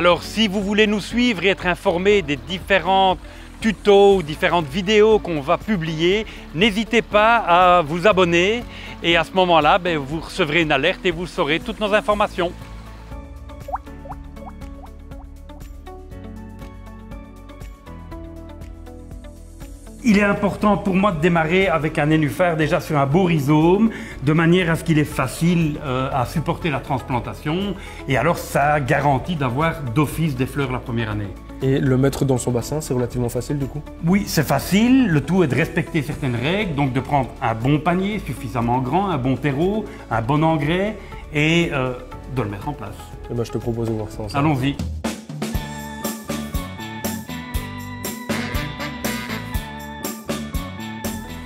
Alors si vous voulez nous suivre et être informé des différentes tutos, différentes vidéos qu'on va publier, n'hésitez pas à vous abonner et à ce moment-là, vous recevrez une alerte et vous saurez toutes nos informations. Il est important pour moi de démarrer avec un nénuphar déjà sur un beau rhizome, de manière à ce qu'il est facile à supporter la transplantation. Et alors ça garantit d'avoir d'office des fleurs la première année. Et le mettre dans son bassin, c'est relativement facile du coup? Oui, c'est facile. Le tout est de respecter certaines règles, donc de prendre un bon panier suffisamment grand, un bon terreau, un bon engrais et de le mettre en place. Et ben, je te propose de voir ça ensemble. Allons-y.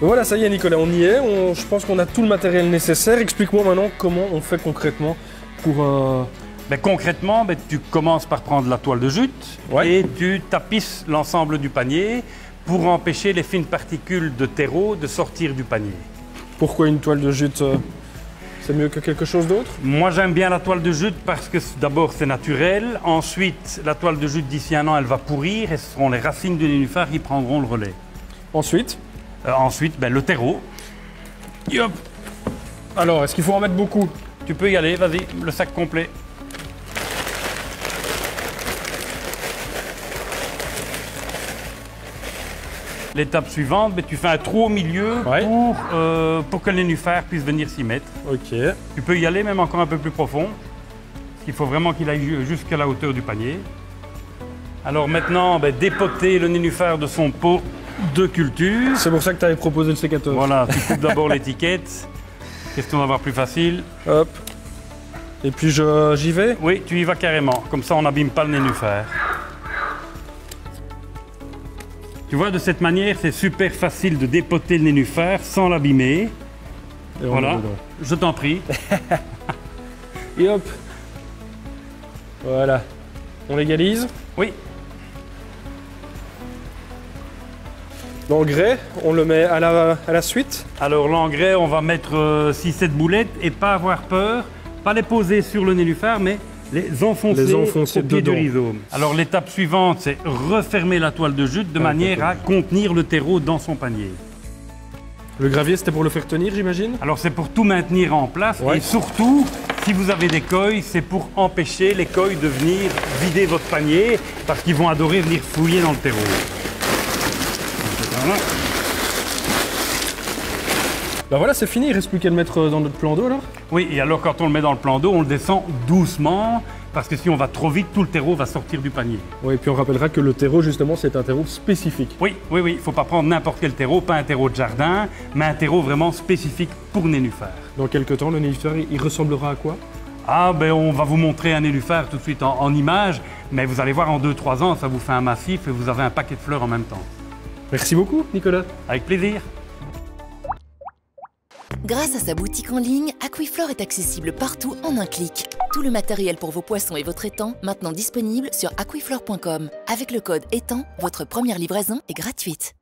Voilà, ça y est Nicolas, on y est. Je pense qu'on a tout le matériel nécessaire. Explique-moi maintenant comment on fait concrètement pour un... Concrètement, tu commences par prendre la toile de jute et tu tapisses l'ensemble du panier pour empêcher les fines particules de terreau de sortir du panier. Pourquoi une toile de jute c'est mieux que quelque chose d'autre? Moi j'aime bien la toile de jute parce que d'abord c'est naturel, ensuite la toile de jute d'ici un an elle va pourrir et ce seront les racines du nénuphar qui prendront le relais. Ensuite le terreau. Yop. Alors, est-ce qu'il faut en mettre beaucoup? Tu peux y aller, vas-y, le sac complet. L'étape suivante, tu fais un trou au milieu pour que le nénuphar puisse venir s'y mettre. Ok. Tu peux y aller même encore un peu plus profond. Parce qu'il faut vraiment qu'il aille jusqu'à la hauteur du panier. Alors maintenant, dépoter le nénuphar de son pot de culture. C'est pour ça que tu avais proposé le sécateur. Voilà, tu coupes d'abord l'étiquette. Question d'avoir plus facile. Hop. Et puis j'y vais? Oui, tu y vas carrément. Comme ça, on n'abîme pas le nénuphar. Tu vois, de cette manière, c'est super facile de dépoter le nénuphar sans l'abîmer. Voilà, je t'en prie. Et hop. Voilà. On légalise? Oui. L'engrais, on le met à la suite? Alors l'engrais, on va mettre 6-7 boulettes et pas avoir peur, pas les poser sur le nénuphar, mais les enfoncer au pied du rhizome. Alors l'étape suivante, c'est refermer la toile de jute de manière à contenir le terreau dans son panier. Le gravier, c'était pour le faire tenir, j'imagine? Alors c'est pour tout maintenir en place et surtout, si vous avez des coilles, c'est pour empêcher les coilles de venir vider votre panier parce qu'ils vont adorer venir fouiller dans le terreau. Voilà. Voilà, c'est fini, il ne reste plus qu'à le mettre dans notre plan d'eau alors? Oui, et alors quand on le met dans le plan d'eau, on le descend doucement parce que si on va trop vite, tout le terreau va sortir du panier. Oui, et puis on rappellera que le terreau, justement, c'est un terreau spécifique. Oui, il ne faut pas prendre n'importe quel terreau, pas un terreau de jardin, mais un terreau vraiment spécifique pour nénuphar. Dans quelques temps, le nénuphar, il ressemblera à quoi? On va vous montrer un nénuphar tout de suite en image, mais vous allez voir en 2-3 ans, ça vous fait un massif et vous avez un paquet de fleurs en même temps. Merci beaucoup, Nicolas. Avec plaisir. Grâce à sa boutique en ligne, Aquiflore est accessible partout en un clic. Tout le matériel pour vos poissons et votre étang, maintenant disponible sur aquiflore.com. Avec le code étang, votre première livraison est gratuite.